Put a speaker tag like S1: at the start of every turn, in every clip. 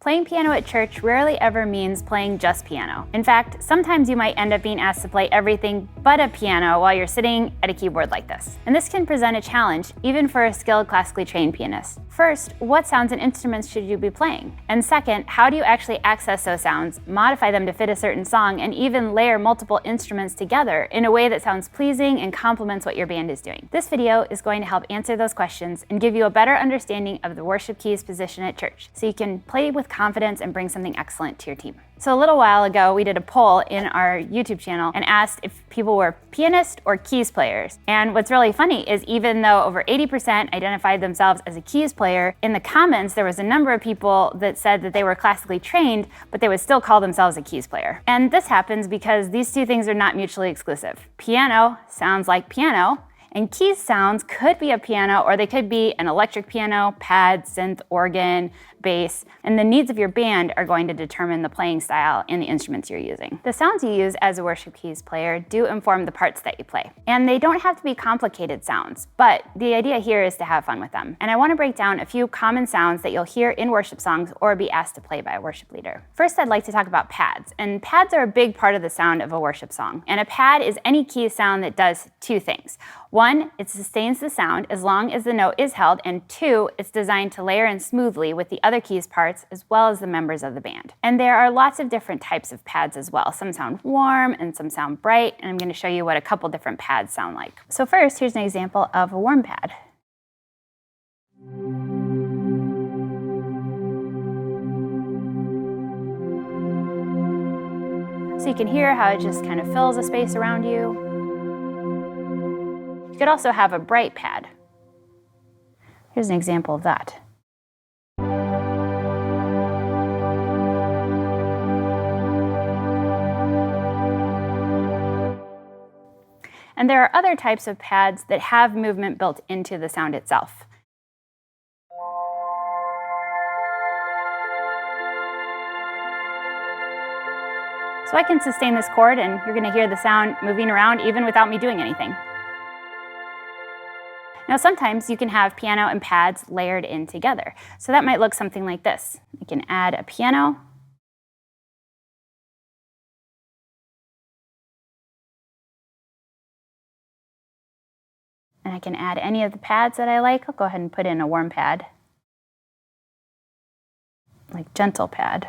S1: Playing piano at church rarely ever means playing just piano. In fact, sometimes you might end up being asked to play everything but a piano while you're sitting at a keyboard like this. And this can present a challenge, even for a skilled classically trained pianist. First, what sounds and instruments should you be playing? And second, how do you actually access those sounds, modify them to fit a certain song, and even layer multiple instruments together in a way that sounds pleasing and complements what your band is doing? This video is going to help answer those questions and give you a better understanding of the worship keys position at church, so you can play with confidence and bring something excellent to your team. So a little while ago, we did a poll in our YouTube channel and asked if people were pianist or keys players. And what's really funny is even though over 80% identified themselves as a keys player, in the comments there was a number of people that said that they were classically trained, but they would still call themselves a keys player. And this happens because these two things are not mutually exclusive. Piano sounds like piano, and keys sounds could be a piano, or they could be an electric piano, pad, synth, organ, bass, and the needs of your band are going to determine the playing style and the instruments you're using. The sounds you use as a worship keys player do inform the parts that you play. And they don't have to be complicated sounds, but the idea here is to have fun with them. And I want to break down a few common sounds that you'll hear in worship songs or be asked to play by a worship leader. First, I'd like to talk about pads. And pads are a big part of the sound of a worship song. And a pad is any key sound that does two things. One, it sustains the sound as long as the note is held, and two, it's designed to layer in smoothly with the other keys parts as well as the members of the band. And there are lots of different types of pads as well. Some sound warm and some sound bright, and I'm going to show you what a couple different pads sound like. So first, here's an example of a warm pad. So you can hear how it just kind of fills a space around you. You could also have a bright pad. Here's an example of that. And there are other types of pads that have movement built into the sound itself. So I can sustain this chord, and you're going to hear the sound moving around even without me doing anything. Now sometimes you can have piano and pads layered in together. So that might look something like this. I can add a piano. And I can add any of the pads that I like. I'll go ahead and put in a warm pad, like gentle pad.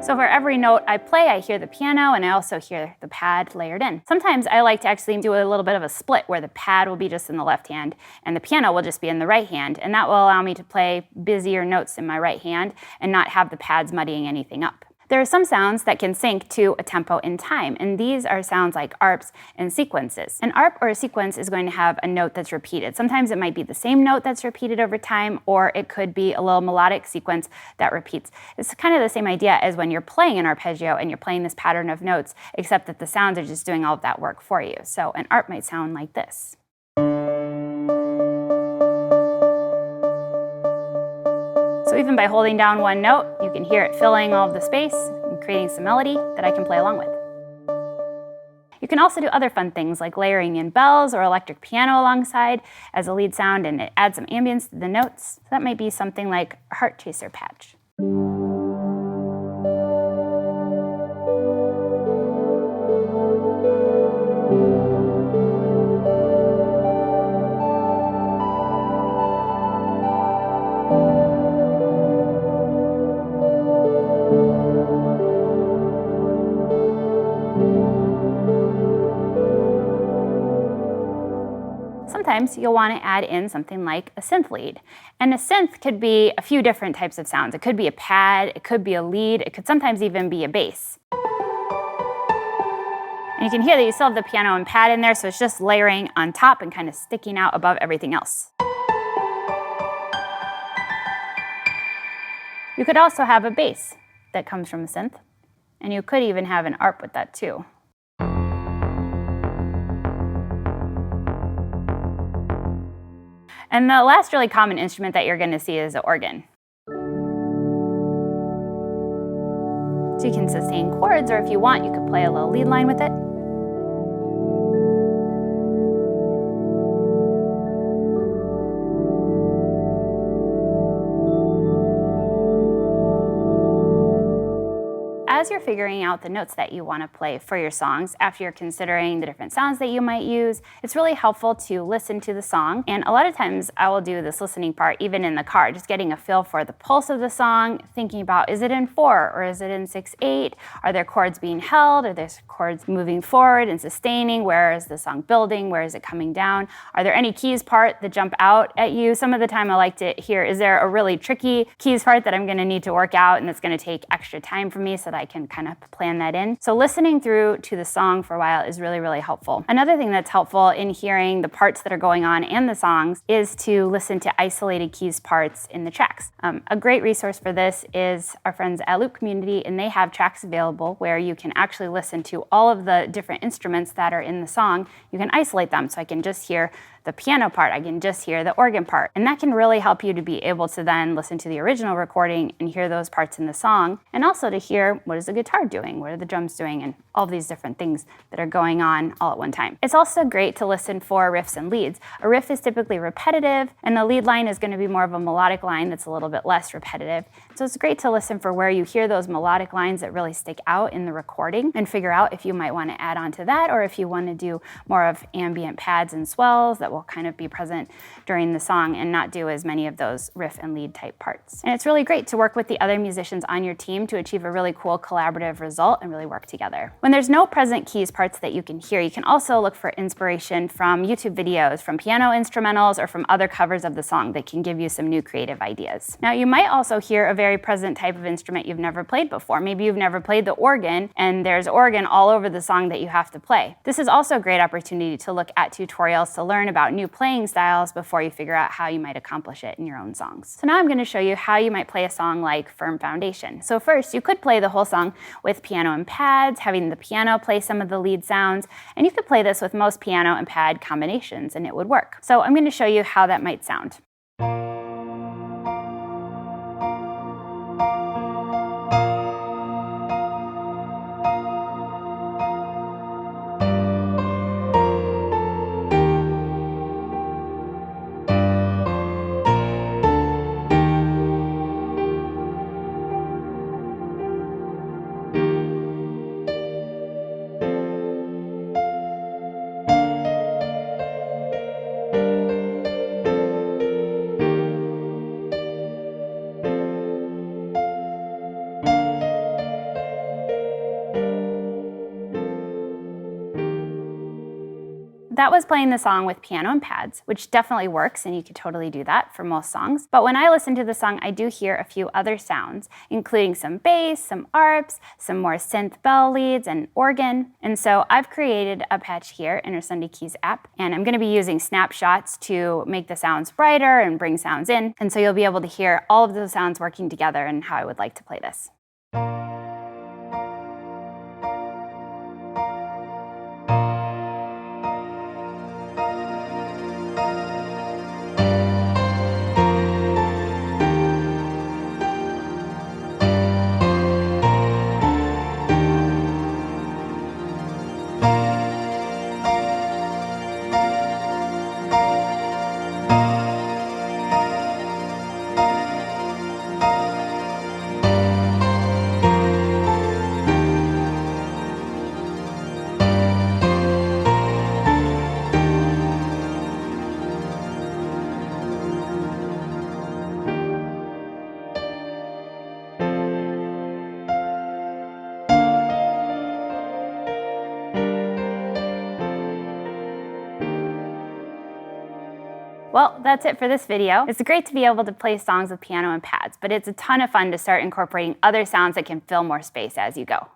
S1: So for every note I play, I hear the piano and I also hear the pad layered in. Sometimes I like to actually do a little bit of a split where the pad will be just in the left hand and the piano will just be in the right hand, and that will allow me to play busier notes in my right hand and not have the pads muddying anything up. There are some sounds that can sync to a tempo in time, and these are sounds like arps and sequences. An arp or a sequence is going to have a note that's repeated. Sometimes it might be the same note that's repeated over time, or it could be a little melodic sequence that repeats. It's kind of the same idea as when you're playing an arpeggio and you're playing this pattern of notes, except that the sounds are just doing all of that work for you. So an arp might sound like this. So even by holding down one note, you can hear it filling all of the space and creating some melody that I can play along with. You can also do other fun things like layering in bells or electric piano alongside as a lead sound, and it adds some ambience to the notes. So that might be something like a heart chaser patch. Sometimes you'll want to add in something like a synth lead. And a synth could be a few different types of sounds. It could be a pad, it could be a lead, it could sometimes even be a bass. And you can hear that you still have the piano and pad in there, so it's just layering on top and kind of sticking out above everything else. You could also have a bass that comes from a synth, and you could even have an arp with that too. And the last really common instrument that you're going to see is the organ. So you can sustain chords, or if you want, you could play a little lead line with it. As you're figuring out the notes that you want to play for your songs, after you're considering the different sounds that you might use, it's really helpful to listen to the song. And a lot of times I will do this listening part even in the car, just getting a feel for the pulse of the song, thinking about, is it in 4 or is it in 6/8? Are there chords being held? Are there chords moving forward and sustaining? Where is the song building? Where is it coming down? Are there any keys part that jump out at you? Some of the time I like to hear, is there a really tricky keys part that I'm going to need to work out and it's going to take extra time for me so that I can kind of plan that in. So listening through to the song for a while is really, really helpful. Another thing that's helpful in hearing the parts that are going on and the songs is to listen to isolated keys parts in the tracks. A great resource for this is our friends at Loop Community, and they have tracks available where you can actually listen to all of the different instruments that are in the song. You can isolate them, so I can just hear the piano part, I can just hear the organ part. And that can really help you to be able to then listen to the original recording and hear those parts in the song, and also to hear what is the guitar doing, what are the drums doing, and all these different things that are going on all at one time. It's also great to listen for riffs and leads. A riff is typically repetitive, and the lead line is going to be more of a melodic line that's a little bit less repetitive. So it's great to listen for where you hear those melodic lines that really stick out in the recording and figure out if you might want to add on to that, or if you want to do more of ambient pads and swells that will kind of be present during the song and not do as many of those riff and lead type parts. And it's really great to work with the other musicians on your team to achieve a really cool collaborative result and really work together. When there's no present keys parts that you can hear, you can also look for inspiration from YouTube videos, from piano instrumentals, or from other covers of the song that can give you some new creative ideas. Now, you might also hear a very present type of instrument you've never played before. Maybe you've never played the organ, and there's organ all over the song that you have to play. This is also a great opportunity to look at tutorials to learn about new playing styles before you figure out how you might accomplish it in your own songs. So now I'm going to show you how you might play a song like Firm Foundation. So first, you could play the whole song with piano and pads, having the piano play some of the lead sounds, and you could play this with most piano and pad combinations and it would work. So I'm going to show you how that might sound. That was playing the song with piano and pads, which definitely works, and you could totally do that for most songs. But when I listen to the song, I do hear a few other sounds, including some bass, some arps, some more synth bell leads, and organ. And so I've created a patch here in our Sunday Keys app, and I'm going to be using snapshots to make the sounds brighter and bring sounds in. And so you'll be able to hear all of those sounds working together and how I would like to play this. Well, that's it for this video. It's great to be able to play songs with piano and pads, but it's a ton of fun to start incorporating other sounds that can fill more space as you go.